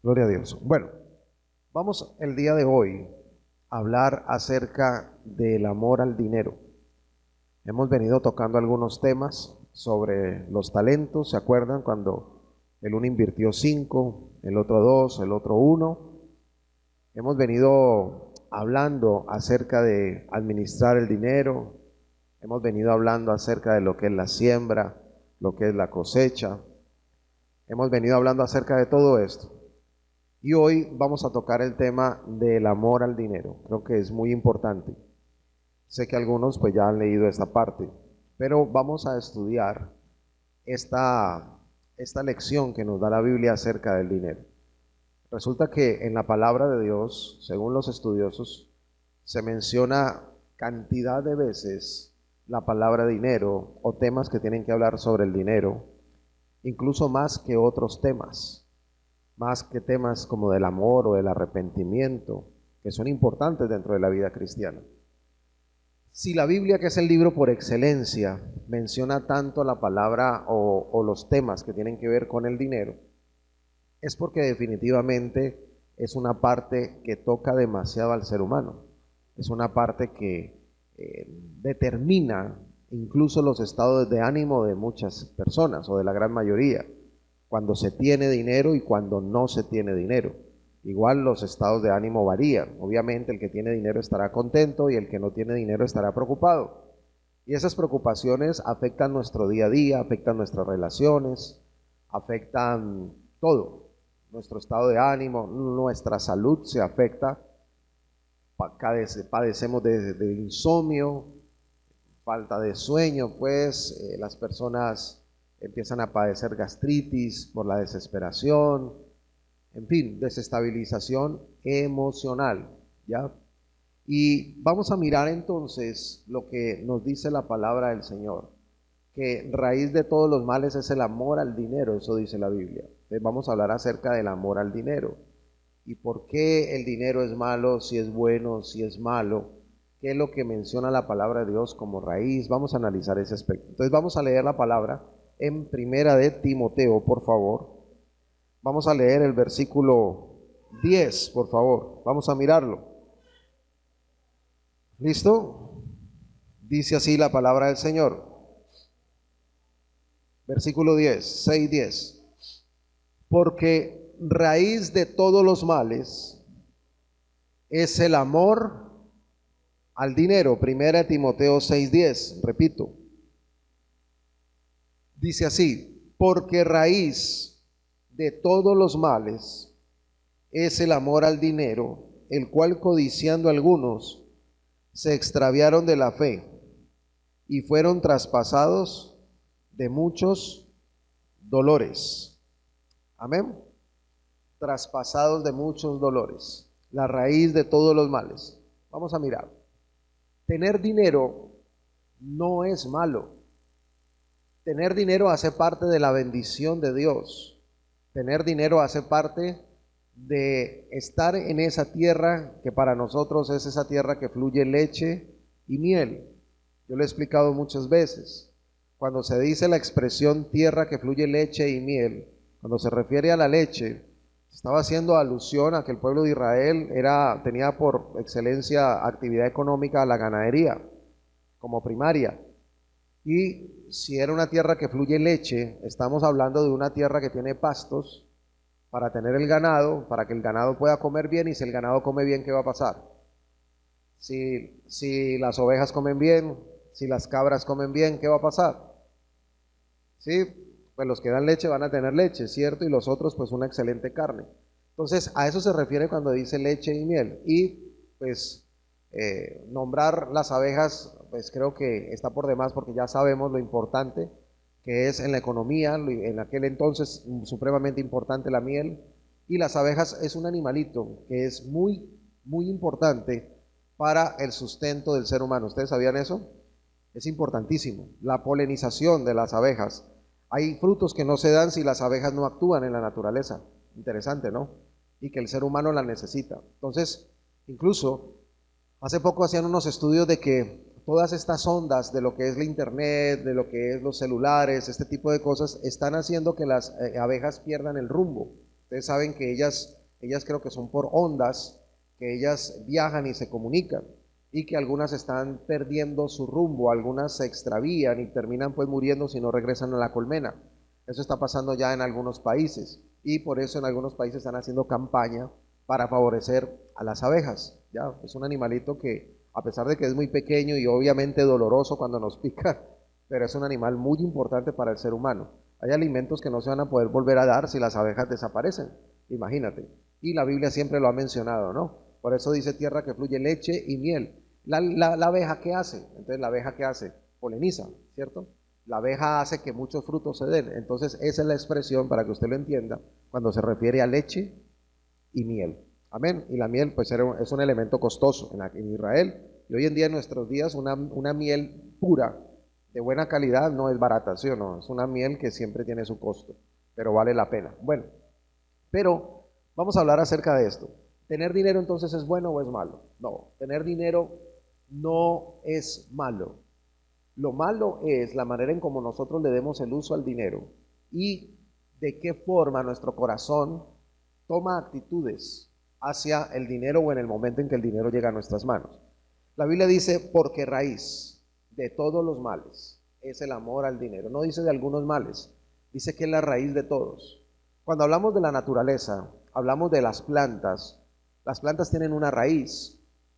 Gloria a Dios. Bueno, vamos el día de hoy a hablar acerca del amor al dinero. Hemos venido tocando algunos temas sobre los talentos. ¿Se acuerdan cuando el uno invirtió 5, el otro 2, el otro uno? Hemos venido hablando acerca de administrar el dinero. Hemos venido hablando acerca de lo que es la siembra, lo que es la cosecha. Hemos venido hablando acerca de todo esto. Y hoy vamos a tocar el tema del amor al dinero. Creo que es muy importante. Sé que algunos pues ya han leído esta parte, pero vamos a estudiar esta lección que nos da la Biblia acerca del dinero. Resulta que en la palabra de Dios, según los estudiosos, se menciona cantidad de veces la palabra dinero o temas que tienen que hablar sobre el dinero, incluso más que otros temas, más que temas como del amor o del arrepentimiento, que son importantes dentro de la vida cristiana. Si la Biblia, que es el libro por excelencia, menciona tanto la palabra o los temas que tienen que ver con el dinero, es porque definitivamente es una parte que toca demasiado al ser humano. Es una parte que determina incluso los estados de ánimo de muchas personas o de la gran mayoría, cuando se tiene dinero y cuando no se tiene dinero. Igual los estados de ánimo varían. Obviamente el que tiene dinero estará contento y el que no tiene dinero estará preocupado. Y esas preocupaciones afectan nuestro día a día, afectan nuestras relaciones, afectan todo. Nuestro estado de ánimo, nuestra salud se afecta, padecemos de insomnio, falta de sueño, pues las personas empiezan a padecer gastritis por la desesperación, en fin, desestabilización emocional, ¿ya? Y vamos a mirar entonces lo que nos dice la palabra del Señor, que raíz de todos los males es el amor al dinero, eso dice la Biblia. Entonces vamos a hablar acerca del amor al dinero y por qué el dinero es malo, si es bueno, si es malo, qué es lo que menciona la palabra de Dios como raíz. Vamos a analizar ese aspecto. Entonces vamos a leer la palabra en Primera de Timoteo, por favor. Vamos a leer el versículo 10, por favor. Vamos a mirarlo. ¿Listo? Dice así la palabra del Señor. Versículo 10, 6, 10. Porque raíz de todos los males es el amor al dinero. Primera Timoteo 6:10, repito. Dice así, porque raíz de todos los males es el amor al dinero, el cual codiciando algunos se extraviaron de la fe y fueron traspasados de muchos dolores. Amén. Traspasados de muchos dolores. La raíz de todos los males. Vamos a mirar. Tener dinero no es malo. Tener dinero hace parte de la bendición de Dios. Tener dinero hace parte de estar en esa tierra que para nosotros es esa tierra que fluye leche y miel. Yo lo he explicado muchas veces. Cuando se dice la expresión tierra que fluye leche y miel, cuando se refiere a la leche, estaba haciendo alusión a que el pueblo de Israel tenía por excelencia actividad económica la ganadería como primaria. Y si era una tierra que fluye leche, estamos hablando de una tierra que tiene pastos para tener el ganado, para que el ganado pueda comer bien, y si el ganado come bien, ¿qué va a pasar? Si las ovejas comen bien, si las cabras comen bien, ¿qué va a pasar? Sí, pues los que dan leche van a tener leche, ¿cierto? Y los otros pues una excelente carne. Entonces a eso se refiere cuando dice leche y miel. Y pues nombrar las abejas pues creo que está por demás porque ya sabemos lo importante que es en la economía, en aquel entonces supremamente importante la miel. Y las abejas es un animalito que es muy, muy importante para el sustento del ser humano. ¿Ustedes sabían eso? Es importantísimo. La polinización de las abejas. Hay frutos que no se dan si las abejas no actúan en la naturaleza. Interesante, ¿no? Y que el ser humano la necesita. Entonces, incluso, hace poco hacían unos estudios de que todas estas ondas de lo que es la internet, de lo que es los celulares, este tipo de cosas, están haciendo que las abejas pierdan el rumbo. Ustedes saben que ellas creo que son por ondas, que ellas viajan y se comunican, y que algunas están perdiendo su rumbo, algunas se extravían y terminan pues muriendo si no regresan a la colmena. Eso está pasando ya en algunos países, y por eso en algunos países están haciendo campaña para favorecer a las abejas. Ya, es un animalito que, a pesar de que es muy pequeño y obviamente doloroso cuando nos pica, pero es un animal muy importante para el ser humano. Hay alimentos que no se van a poder volver a dar si las abejas desaparecen, imagínate. Y la Biblia siempre lo ha mencionado, ¿no? Por eso dice tierra que fluye leche y miel. La abeja, ¿qué hace? Entonces, ¿la abeja qué hace? Poliniza, ¿cierto? La abeja hace que muchos frutos se den. Entonces, esa es la expresión, para que usted lo entienda, cuando se refiere a leche y miel. Amén. Y la miel, pues, es un elemento costoso en Israel. Y hoy en día, en nuestros días, una miel pura, de buena calidad, no es barata, ¿sí o no? Es una miel que siempre tiene su costo, pero vale la pena. Bueno, pero vamos a hablar acerca de esto. ¿Tener dinero entonces es bueno o es malo? No, tener dinero no es malo. Lo malo es la manera en cómo nosotros le demos el uso al dinero y de qué forma nuestro corazón toma actitudes hacia el dinero o en el momento en que el dinero llega a nuestras manos. La Biblia dice, porque raíz de todos los males es el amor al dinero. No dice de algunos males, dice que es la raíz de todos. Cuando hablamos de la naturaleza, hablamos de las plantas. Las plantas tienen una raíz.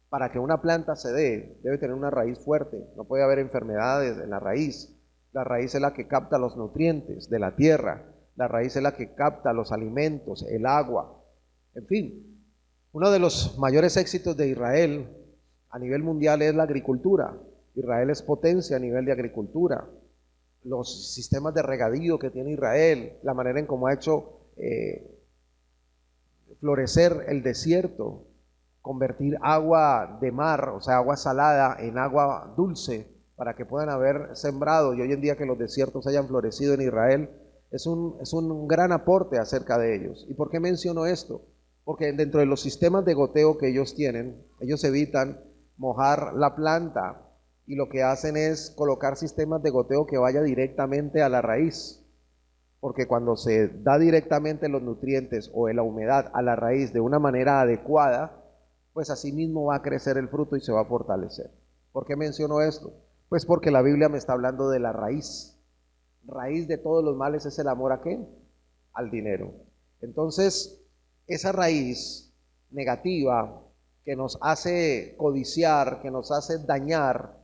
Para que una planta se dé, debe tener una raíz fuerte. No puede haber enfermedades en la raíz. La raíz es la que capta los nutrientes de la tierra. La raíz es la que capta los alimentos, el agua. En fin, uno de los mayores éxitos de Israel a nivel mundial es la agricultura. Israel es potencia a nivel de agricultura. Los sistemas de regadío que tiene Israel, la manera en cómo ha hecho florecer el desierto, convertir agua de mar, o sea, agua salada, en agua dulce, para que puedan haber sembrado, y hoy en día que los desiertos hayan florecido en Israel, es un gran aporte acerca de ellos. ¿Y por qué menciono esto? Porque dentro de los sistemas de goteo que ellos tienen, ellos evitan mojar la planta, y lo que hacen es colocar sistemas de goteo que vaya directamente a la raíz, porque cuando se da directamente los nutrientes o la humedad a la raíz de una manera adecuada, pues así mismo va a crecer el fruto y se va a fortalecer. ¿Por qué menciono esto? Pues porque la Biblia me está hablando de la raíz. Raíz de todos los males es el amor ¿a qué? Al dinero. Entonces, esa raíz negativa que nos hace codiciar, que nos hace dañar,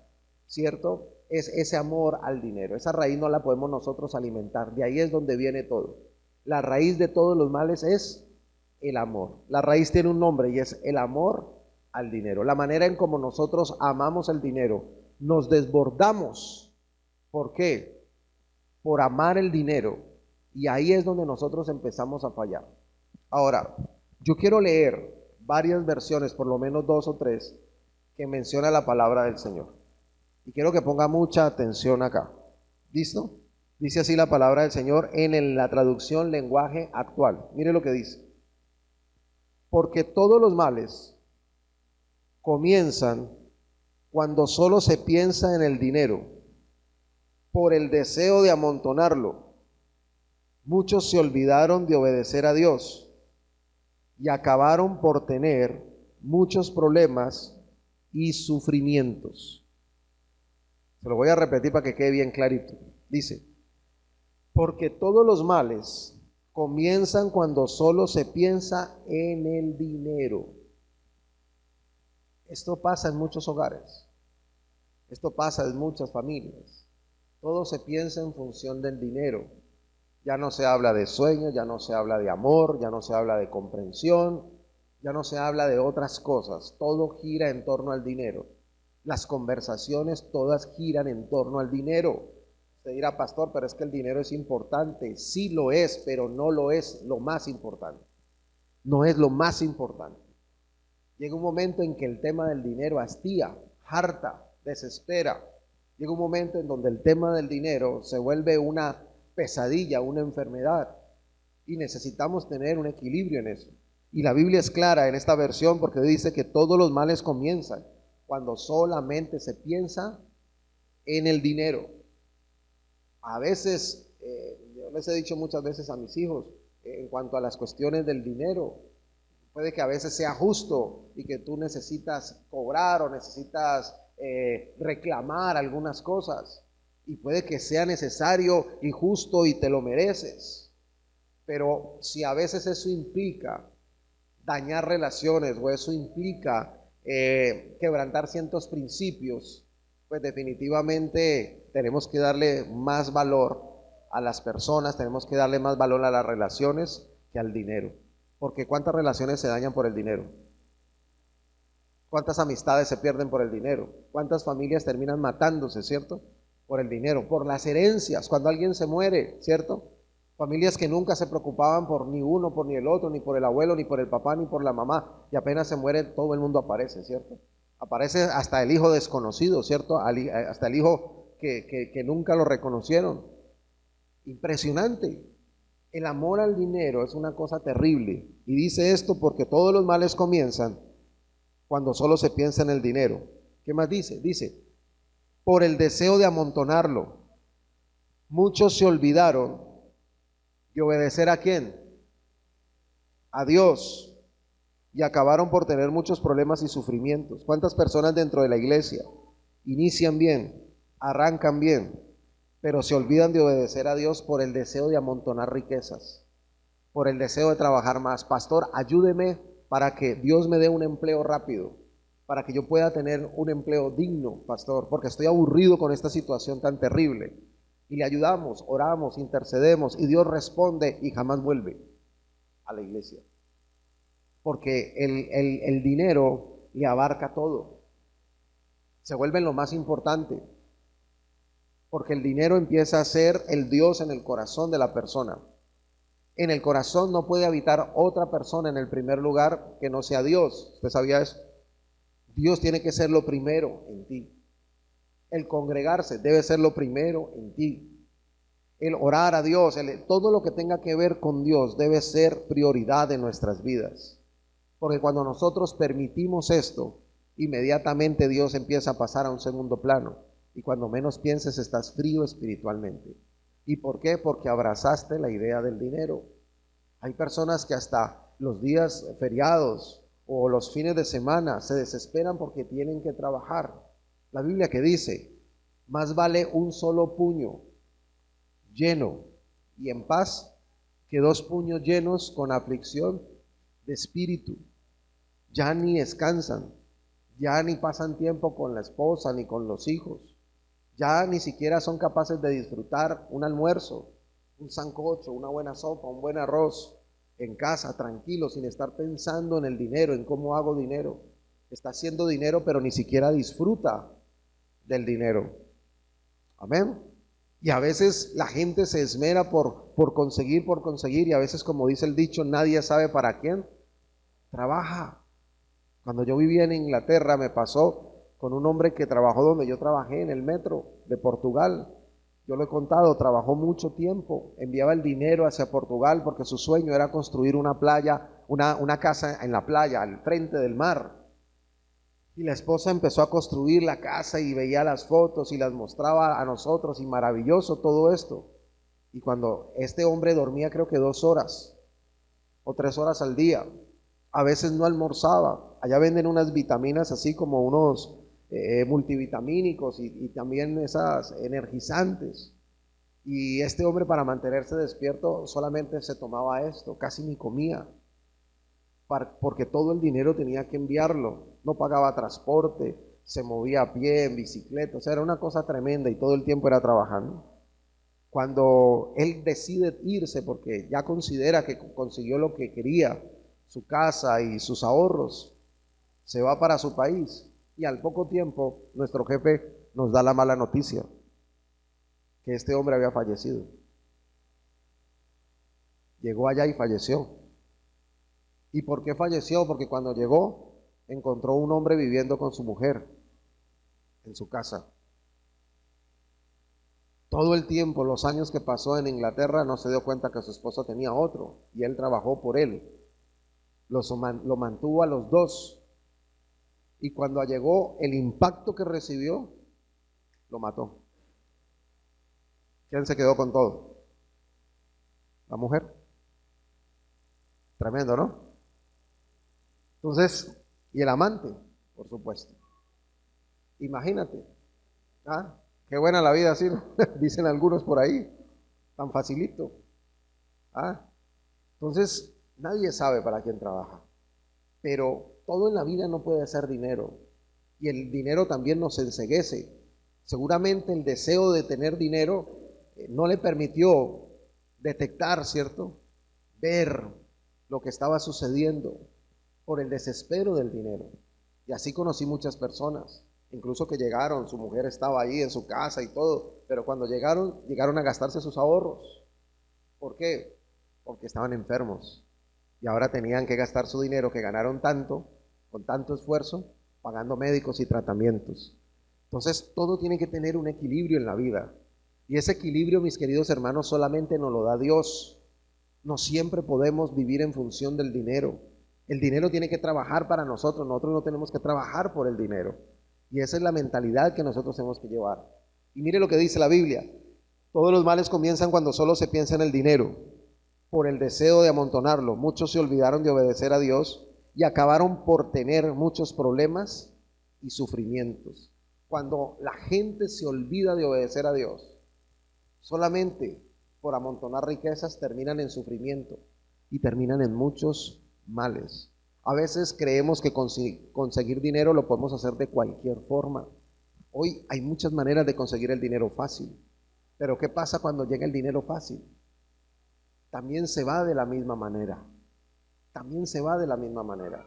¿cierto? Es ese amor al dinero. Esa raíz no la podemos nosotros alimentar. De ahí es donde viene todo. La raíz de todos los males es el amor. La raíz tiene un nombre y es el amor al dinero. La manera en como nosotros amamos el dinero, nos desbordamos. ¿Por qué? Por amar el dinero. Y ahí es donde nosotros empezamos a fallar. Ahora, yo quiero leer varias versiones, por lo menos dos o tres, que menciona la palabra del Señor. Y quiero que ponga mucha atención acá. ¿Listo? Dice así la palabra del Señor en la traducción lenguaje actual. Mire lo que dice. Porque todos los males comienzan cuando solo se piensa en el dinero, por el deseo de amontonarlo. Muchos se olvidaron de obedecer a Dios y acabaron por tener muchos problemas y sufrimientos. Se lo voy a repetir para que quede bien clarito. Dice, porque todos los males comienzan cuando solo se piensa en el dinero. Esto pasa en muchos hogares. Esto pasa en muchas familias. Todo se piensa en función del dinero. Ya no se habla de sueños, ya no se habla de amor, ya no se habla de comprensión, ya no se habla de otras cosas. Todo gira en torno al dinero. Las conversaciones todas giran en torno al dinero. Usted dirá, pastor, pero es que el dinero es importante. Sí lo es, pero no lo es lo más importante. No es lo más importante. Llega un momento en que el tema del dinero hastía, harta, desespera. Llega un momento en donde el tema del dinero se vuelve una pesadilla, una enfermedad. Y necesitamos tener un equilibrio en eso. Y la Biblia es clara en esta versión porque dice que todos los males comienzan cuando solamente se piensa en el dinero. A veces, yo les he dicho muchas veces a mis hijos, en cuanto a las cuestiones del dinero. Puede que a veces sea justo y que tú necesitas cobrar o necesitas reclamar algunas cosas. Y puede que sea necesario y justo y te lo mereces. Pero si a veces eso implica dañar relaciones o eso implica quebrantar ciertos principios, pues definitivamente tenemos que darle más valor a las personas, tenemos que darle más valor a las relaciones que al dinero. Porque ¿cuántas relaciones se dañan por el dinero? ¿Cuántas amistades se pierden por el dinero? ¿Cuántas familias terminan matándose, cierto? Por el dinero, por las herencias, cuando alguien se muere, ¿cierto? Familias que nunca se preocupaban por ni uno, por ni el otro, ni por el abuelo, ni por el papá, ni por la mamá, y apenas se muere todo el mundo aparece, ¿cierto? Aparece hasta el hijo desconocido, ¿cierto? Hasta el hijo que nunca lo reconocieron. Impresionante. El amor al dinero es una cosa terrible. Y dice esto porque todos los males comienzan cuando solo se piensa en el dinero. ¿Qué más dice? Dice, por el deseo de amontonarlo, muchos se olvidaron de obedecer a quién, a Dios, y acabaron por tener muchos problemas y sufrimientos. ¿Cuántas personas dentro de la iglesia inician bien, arrancan bien, pero se olvidan de obedecer a Dios por el deseo de amontonar riquezas, por el deseo de trabajar más? Pastor, ayúdeme para que Dios me dé un empleo rápido, para que yo pueda tener un empleo digno, pastor, porque estoy aburrido con esta situación tan terrible. Y le ayudamos, oramos, intercedemos, y Dios responde y jamás vuelve a la iglesia. Porque el dinero le abarca todo. Se vuelve lo más importante. Porque el dinero empieza a ser el Dios en el corazón de la persona. En el corazón no puede habitar otra persona en el primer lugar que no sea Dios. ¿Usted sabía eso? Dios tiene que ser lo primero en ti. El congregarse debe ser lo primero en ti. El orar a Dios, todo lo que tenga que ver con Dios debe ser prioridad en nuestras vidas. Porque cuando nosotros permitimos esto, inmediatamente Dios empieza a pasar a un segundo plano. Y cuando menos pienses, estás frío espiritualmente. ¿Y por qué? Porque abrazaste la idea del dinero. Hay personas que hasta los días feriados o los fines de semana se desesperan porque tienen que trabajar. La Biblia que dice, más vale un solo puño lleno y en paz que dos puños llenos con aflicción de espíritu. Ya ni descansan, ya ni pasan tiempo con la esposa ni con los hijos, ya ni siquiera son capaces de disfrutar un almuerzo, un sancocho, una buena sopa, un buen arroz en casa, tranquilo, sin estar pensando en el dinero, en cómo hago dinero. Está haciendo dinero, pero ni siquiera disfruta del dinero. Amén. Y a veces la gente se esmera por conseguir, y a veces, como dice el dicho, nadie sabe para quién trabaja. Cuando yo vivía en Inglaterra me pasó con un hombre que trabajó donde yo trabajé, en el metro de Portugal. Yo lo he contado, trabajó mucho tiempo, enviaba el dinero hacia Portugal porque su sueño era construir una playa, una casa en la playa, al frente del mar. Y la esposa empezó a construir la casa y veía las fotos y las mostraba a nosotros, y maravilloso todo esto. Y cuando este hombre dormía, creo que 2 horas o 3 horas al día, a veces no almorzaba. Allá venden unas vitaminas así como unos multivitamínicos y también esas energizantes. Y este hombre, para mantenerse despierto, solamente se tomaba esto, casi ni comía, porque todo el dinero tenía que enviarlo. No pagaba transporte, se movía a pie, en bicicleta, o sea, era una cosa tremenda y todo el tiempo era trabajando. Cuando él decide irse porque ya considera que consiguió lo que quería, su casa y sus ahorros, se va para su país, y al poco tiempo nuestro jefe nos da la mala noticia que este hombre había fallecido. Llegó allá y falleció. ¿Y por qué falleció? Porque cuando llegó encontró un hombre viviendo con su mujer en su casa. Todo el tiempo, los años que pasó en Inglaterra, no se dio cuenta que su esposa tenía otro y él trabajó por él. Lo mantuvo a los dos, y cuando llegó el impacto que recibió, lo mató. ¿Quién se quedó con todo? La mujer. Tremendo, ¿no? Entonces, y el amante, por supuesto. Imagínate. Ah, qué buena la vida, así, ¿no? Dicen algunos por ahí, tan facilito. Ah, entonces, nadie sabe para quién trabaja, pero todo en la vida no puede ser dinero. Y el dinero también nos enceguece. Seguramente el deseo de tener dinero no le permitió detectar, ¿cierto? Ver lo que estaba sucediendo por el desespero del dinero. Y así conocí muchas personas, incluso que llegaron, su mujer estaba ahí en su casa y todo, pero cuando llegaron a gastarse sus ahorros. ¿Por qué? Porque estaban enfermos y ahora tenían que gastar su dinero que ganaron tanto, con tanto esfuerzo, pagando médicos y tratamientos. Entonces, todo tiene que tener un equilibrio en la vida. Y ese equilibrio, mis queridos hermanos, solamente nos lo da Dios. No siempre podemos vivir en función del dinero. El dinero tiene que trabajar para nosotros no tenemos que trabajar por el dinero. Y esa es la mentalidad que nosotros tenemos que llevar. Y mire lo que dice la Biblia. Todos los males comienzan cuando solo se piensa en el dinero, por el deseo de amontonarlo. Muchos se olvidaron de obedecer a Dios y acabaron por tener muchos problemas y sufrimientos. Cuando la gente se olvida de obedecer a Dios, solamente por amontonar riquezas terminan en sufrimiento y terminan en muchos males. A veces creemos que conseguir dinero lo podemos hacer de cualquier forma. Hoy hay muchas maneras de conseguir el dinero fácil, pero ¿qué pasa cuando llega el dinero fácil? También se va de la misma manera. También se va de la misma manera.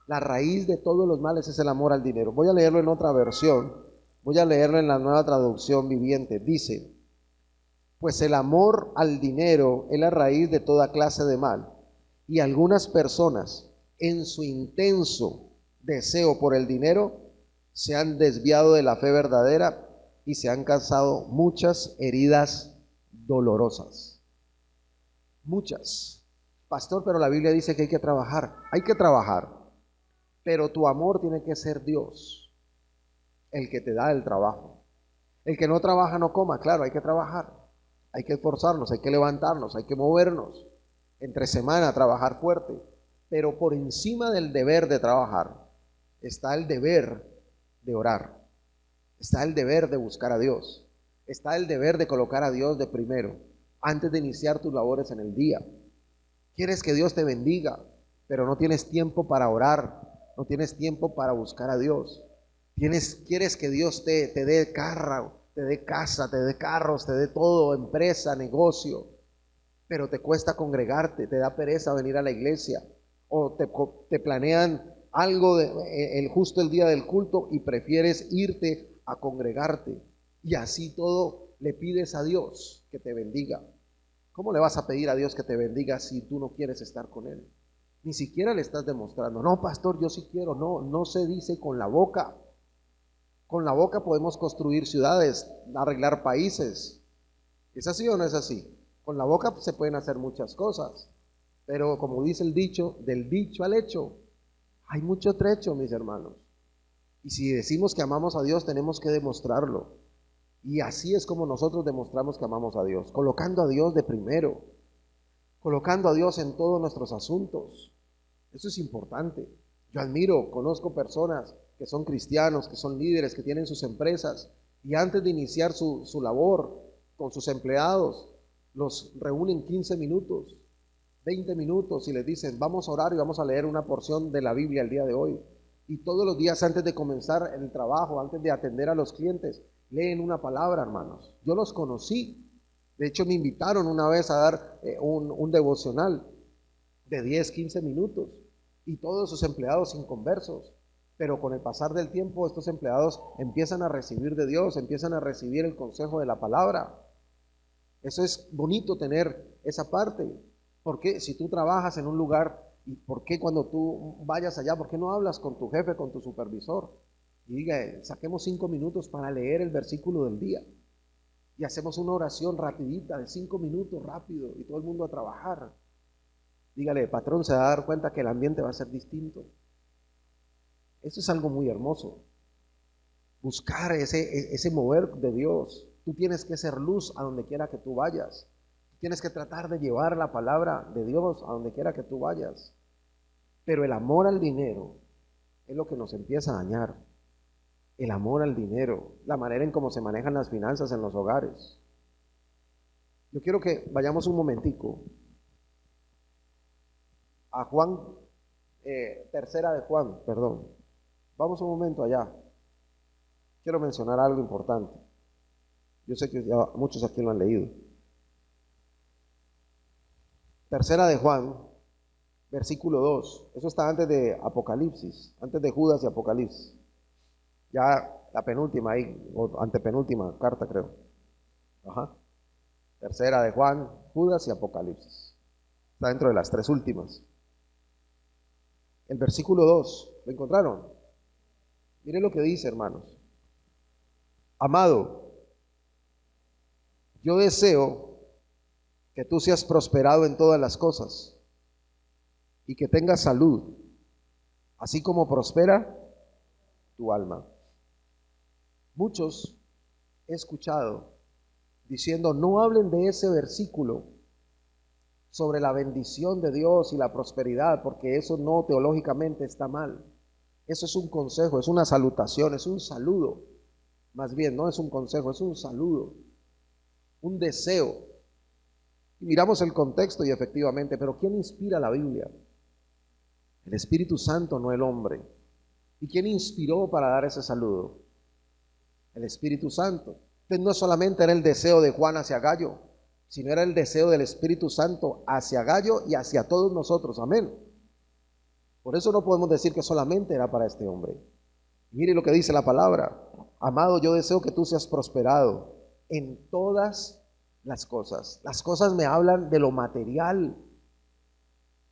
La raíz de todos los males es el amor al dinero. Voy a leerlo en otra versión. Voy a leerlo en la Nueva Traducción Viviente. Dice, pues el amor al dinero es la raíz de toda clase de mal. Y algunas personas, en su intenso deseo por el dinero, se han desviado de la fe verdadera y se han causado muchas heridas dolorosas. Muchas. Pastor, pero la Biblia dice que hay que trabajar. Hay que trabajar. Pero tu amor tiene que ser Dios, el que te da el trabajo. El que no trabaja no coma, claro, hay que trabajar. Hay que esforzarnos, hay que levantarnos, hay que movernos. Entre semana trabajar fuerte. Pero por encima del deber de trabajar está el deber de orar. Está el deber de buscar a Dios. Está el deber de colocar a Dios de primero, antes de iniciar tus labores en el día. Quieres que Dios te bendiga, pero no tienes tiempo para orar, no tienes tiempo para buscar a Dios. Quieres que Dios te dé carro, te dé casa, te dé carros, te dé todo, empresa, negocio, pero te cuesta congregarte, te da pereza venir a la iglesia, o te planean algo justo el día del culto y prefieres irte a congregarte. Y así todo le pides a Dios que te bendiga. ¿Cómo le vas a pedir a Dios que te bendiga si tú no quieres estar con Él? Ni siquiera le estás demostrando. No, pastor, yo sí quiero. No, no se dice con la boca. Con la boca podemos construir ciudades, arreglar países. ¿Es así o no es así? Con la boca se pueden hacer muchas cosas. Pero como dice el dicho, del dicho al hecho, hay mucho trecho, mis hermanos. Y si decimos que amamos a Dios, tenemos que demostrarlo. Y así es como nosotros demostramos que amamos a Dios, colocando a Dios de primero, colocando a Dios en todos nuestros asuntos. Eso es importante. Yo admiro, conozco personas que son cristianos, que son líderes, que tienen sus empresas y antes de iniciar su labor con sus empleados, los reúnen 15 minutos, 20 minutos y les dicen, vamos a orar y vamos a leer una porción de la Biblia el día de hoy. Y todos los días antes de comenzar el trabajo, antes de atender a los clientes, leen una palabra, hermanos. Yo los conocí. De hecho, me invitaron una vez a dar un devocional de 10, 15 minutos y todos sus empleados inconversos. Pero con el pasar del tiempo, estos empleados empiezan a recibir de Dios, empiezan a recibir el consejo de la palabra. Eso es bonito tener esa parte. Porque si tú trabajas en un lugar, ¿y por qué cuando tú vayas allá, por qué no hablas con tu jefe, con tu supervisor? Y diga, saquemos 5 minutos para leer el versículo del día. Y hacemos una oración rapidita de 5 minutos rápido y todo el mundo a trabajar. Dígale, patrón, se va a dar cuenta que el ambiente va a ser distinto. Eso es algo muy hermoso. Buscar ese mover de Dios. Tú tienes que ser luz a donde quiera que tú vayas. Tú Tienes que tratar de llevar la palabra de Dios a donde quiera que tú vayas. Pero el amor al dinero es lo que nos empieza a dañar. El amor al dinero, la manera en cómo se manejan las finanzas en los hogares. Yo quiero que vayamos un momentico a Juan, tercera de Juan, perdón. Vamos un momento allá. Quiero mencionar algo importante. Yo sé que ya muchos aquí lo han leído. Tercera de Juan, versículo 2. Eso está antes de Apocalipsis, antes de Judas y Apocalipsis. Ya la penúltima ahí, o antepenúltima carta creo. Ajá. Tercera de Juan, Judas y Apocalipsis. Está dentro de las tres últimas. El versículo 2, ¿lo encontraron? Mire lo que dice, hermanos. Amado, yo deseo que tú seas prosperado en todas las cosas y que tengas salud, así como prospera tu alma. Muchos he escuchado diciendo, no hablen de ese versículo sobre la bendición de Dios y la prosperidad, porque eso no teológicamente está mal. Eso es un consejo, es una salutación, es un saludo. Más bien, no es un consejo, es un saludo, un deseo. Y miramos el contexto y efectivamente, pero ¿quién inspira la Biblia? El Espíritu Santo, no el hombre. ¿Y quién inspiró para dar ese saludo? El Espíritu Santo. Entonces no solamente era el deseo de Juan hacia Gallo, sino era el deseo del Espíritu Santo hacia Gallo y hacia todos nosotros. Amén. Por eso no podemos decir que solamente era para este hombre. Mire lo que dice la palabra. Amado, yo deseo que tú seas prosperado en todas las cosas. Las cosas me hablan de lo material.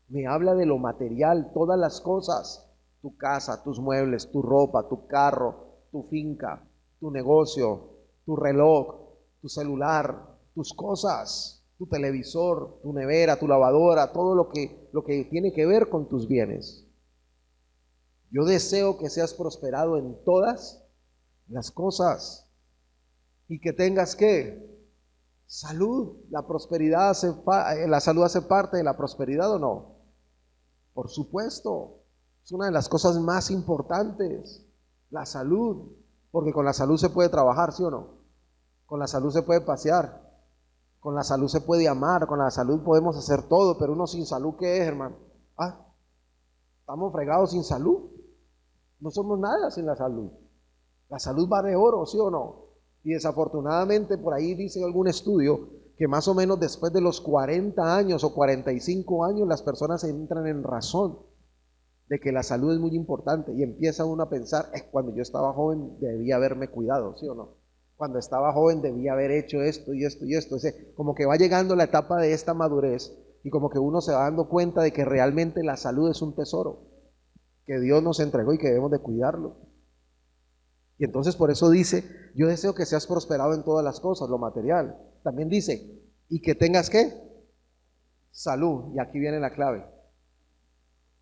Me habla de lo material, todas las cosas. Tu casa, tus muebles, tu ropa, tu carro, tu finca, tu negocio, tu reloj, tu celular, tus cosas, tu televisor, tu nevera, tu lavadora, todo lo que tiene que ver con tus bienes. Yo deseo que seas prosperado en todas las cosas y que tengas ¿qué? Salud. La prosperidad la salud hace parte de la prosperidad, ¿o no? Por supuesto. Es una de las cosas más importantes, la salud, porque con la salud se puede trabajar, ¿sí o no? Con la salud se puede pasear, con la salud se puede amar, con la salud podemos hacer todo, pero uno sin salud, ¿qué es, hermano? Estamos fregados sin salud. No somos nada sin la salud. La salud vale oro, ¿sí o no? Y desafortunadamente por ahí dice algún estudio que más o menos después de los 40 años o 45 años las personas entran en razón de que la salud es muy importante y empieza uno a pensar, cuando yo estaba joven debía haberme cuidado, ¿sí o no? Cuando estaba joven debía haber hecho esto y esto y esto. Como que va llegando la etapa de esta madurez y como que uno se va dando cuenta de que realmente la salud es un tesoro que Dios nos entregó y que debemos de cuidarlo. Y entonces por eso dice, yo deseo que seas prosperado en todas las cosas, lo material. También dice, y que tengas ¿qué? Salud. Y aquí viene la clave.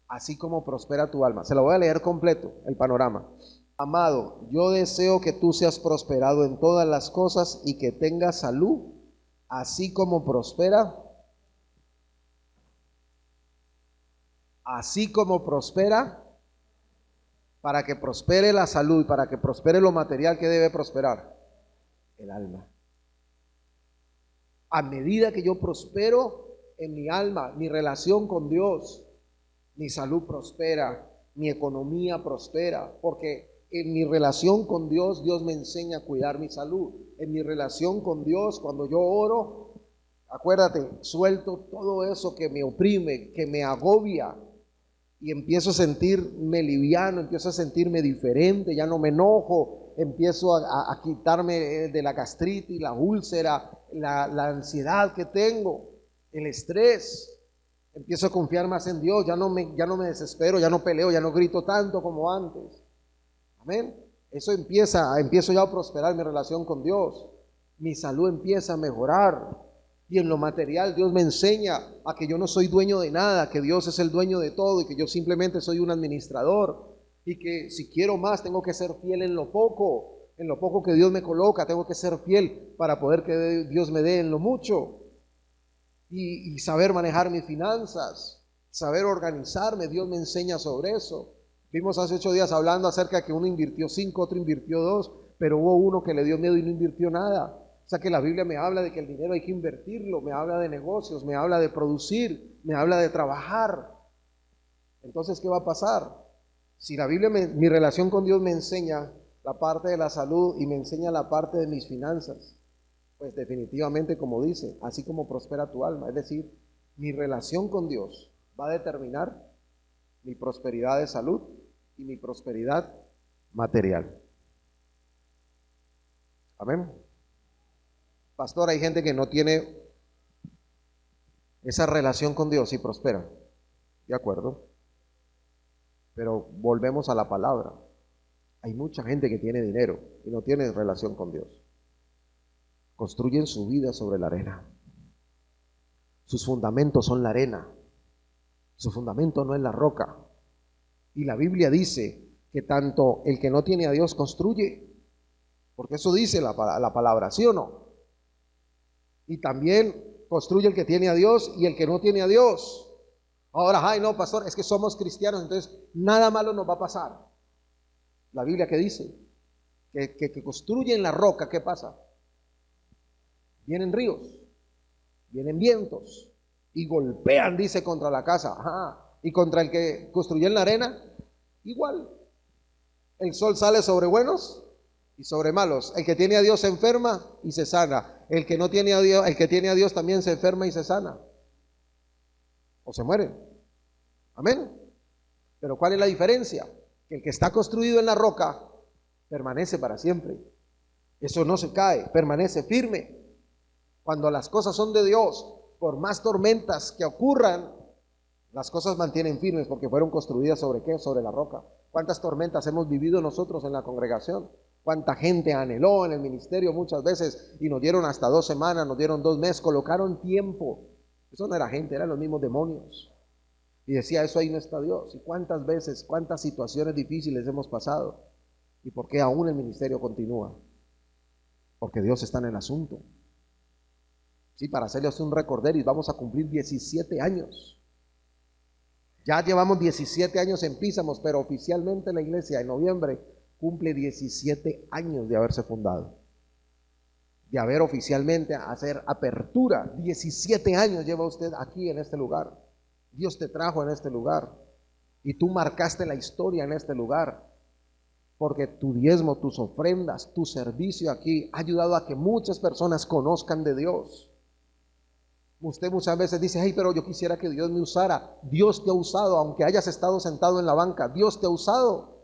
Así como prospera tu alma. Se lo voy a leer completo, el panorama. Amado, yo deseo que tú seas prosperado en todas las cosas y que tengas salud, así como prospera para que prospere la salud, para que prospere lo material que debe prosperar, el alma. A medida que yo prospero en mi alma, mi relación con Dios, mi salud prospera, mi economía prospera, porque en mi relación con Dios, Dios me enseña a cuidar mi salud. En mi relación con Dios, cuando yo oro, acuérdate, suelto todo eso que me oprime, que me agobia, y empiezo a sentirme liviano, empiezo a sentirme diferente, ya no me enojo, empiezo a quitarme de la gastritis, la úlcera, la ansiedad que tengo, el estrés. Empiezo a confiar más en Dios, ya no me desespero, ya no peleo, ya no grito tanto como antes. Amén. Eso empiezo ya a prosperar mi relación con Dios. Mi salud empieza a mejorar. Y en lo material Dios me enseña a que yo no soy dueño de nada, que Dios es el dueño de todo y que yo simplemente soy un administrador. Y que si quiero más tengo que ser fiel en lo poco que Dios me coloca, tengo que ser fiel para poder que Dios me dé en lo mucho. y saber manejar mis finanzas, saber organizarme. Dios me enseña sobre eso. Vimos hace 8 días hablando acerca de que uno invirtió 5, otro invirtió 2, pero hubo uno que le dio miedo y no invirtió nada. O sea que la Biblia me habla de que el dinero hay que invertirlo, me habla de negocios, me habla de producir, me habla de trabajar. Entonces, ¿qué va a pasar? Si la Biblia, mi relación con Dios me enseña la parte de la salud y me enseña la parte de mis finanzas, pues definitivamente, como dice, así como prospera tu alma, es decir, mi relación con Dios va a determinar mi prosperidad de salud y mi prosperidad material. Amén. Pastor, hay gente que no tiene esa relación con Dios y prospera. De acuerdo. Pero volvemos a la palabra. Hay mucha gente que tiene dinero y no tiene relación con Dios. Construyen su vida sobre la arena. Sus fundamentos son la arena. Su fundamento no es la roca. Y la Biblia dice que tanto el que no tiene a Dios construye, porque eso dice la palabra, ¿sí o no? Y también construye el que tiene a Dios y el que no tiene a Dios. Ahora, ay no, pastor, es que somos cristianos, entonces nada malo nos va a pasar. La Biblia que dice que construyen la roca, ¿qué pasa? Vienen ríos, vienen vientos y golpean, dice, contra la casa. Ajá. Y contra el que construyó en la arena, igual. El sol sale sobre buenos y sobre malos. El que tiene a Dios se enferma y se sana. El que no tiene a Dios, el que tiene a Dios también se enferma y se sana. O se muere. Amén. Pero ¿cuál es la diferencia? Que el que está construido en la roca permanece para siempre. Eso no se cae, permanece firme. Cuando las cosas son de Dios, por más tormentas que ocurran, las cosas mantienen firmes porque fueron construidas ¿sobre qué? Sobre la roca. ¿Cuántas tormentas hemos vivido nosotros en la congregación? ¿Cuánta gente anheló en el ministerio muchas veces y nos dieron hasta 2 semanas, nos dieron 2 meses, colocaron tiempo? Eso no era gente, eran los mismos demonios. Y decía, eso ahí no está Dios. ¿Y cuántas veces, cuántas situaciones difíciles hemos pasado? ¿Y por qué aún el ministerio continúa? Porque Dios está en el asunto. Sí, para hacerles un recorderis, vamos a cumplir 17 años. Ya llevamos 17 años en Písamos, pero oficialmente la iglesia en noviembre cumple 17 años de haberse fundado. De haber oficialmente hacer apertura. 17 años lleva usted aquí en este lugar. Dios te trajo en este lugar. Y tú marcaste la historia en este lugar. Porque tu diezmo, tus ofrendas, tu servicio aquí ha ayudado a que muchas personas conozcan de Dios. Usted muchas veces dice, hey, pero yo quisiera que Dios me usara. Dios te ha usado, aunque hayas estado sentado en la banca. Dios te ha usado.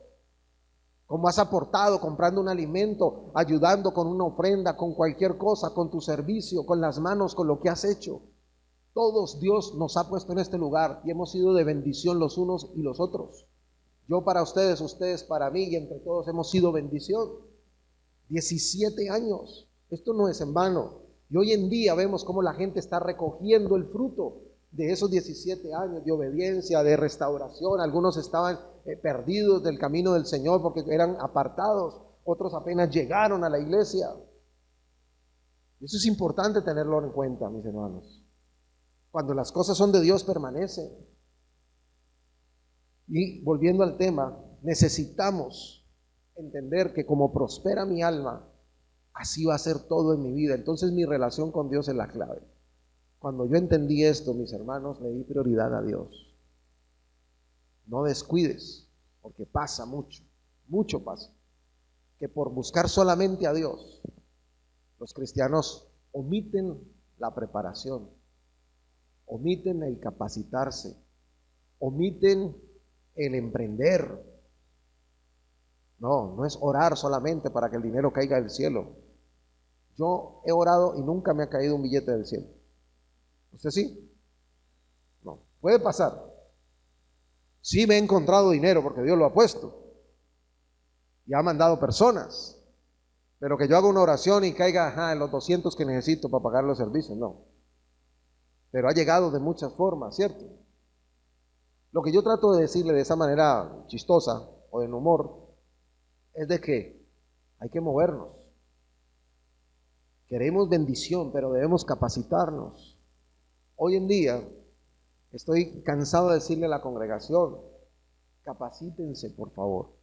Como has aportado, comprando un alimento, ayudando con una ofrenda, con cualquier cosa, con tu servicio, con las manos, con lo que has hecho. Todos Dios nos ha puesto en este lugar y hemos sido de bendición los unos y los otros. Yo para ustedes, ustedes para mí, y entre todos hemos sido bendición. 17 años. Esto no es en vano. Y hoy en día vemos cómo la gente está recogiendo el fruto de esos 17 años de obediencia, de restauración. Algunos estaban perdidos del camino del Señor porque eran apartados. Otros apenas llegaron a la iglesia. Eso es importante tenerlo en cuenta, mis hermanos. Cuando las cosas son de Dios, permanecen. Y volviendo al tema, necesitamos entender que como prospera mi alma, así va a ser todo en mi vida. Entonces mi relación con Dios es la clave. Cuando yo entendí esto, mis hermanos, le di prioridad a Dios. No descuides, porque pasa mucho, mucho pasa, que por buscar solamente a Dios, los cristianos omiten la preparación, omiten el capacitarse, omiten el emprender. No, no es orar solamente para que el dinero caiga del cielo. Yo he orado y nunca me ha caído un billete del cielo. ¿Usted sí? No, puede pasar. Sí me he encontrado dinero porque Dios lo ha puesto y ha mandado personas, pero que yo haga una oración y caiga en los 200 que necesito para pagar los servicios, no. Pero ha llegado de muchas formas, ¿cierto? Lo que yo trato de decirle de esa manera chistosa o en humor es de que hay que movernos. Queremos bendición, pero debemos capacitarnos. Hoy en día estoy cansado de decirle a la congregación, capacítense por favor.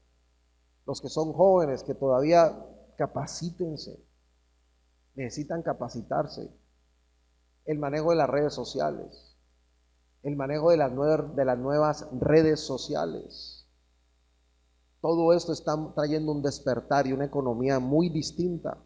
Los que son jóvenes, que todavía capacítense, necesitan capacitarse. El manejo de las redes sociales, el manejo de las nuevas redes sociales. Todo esto está trayendo un despertar y una economía muy distinta.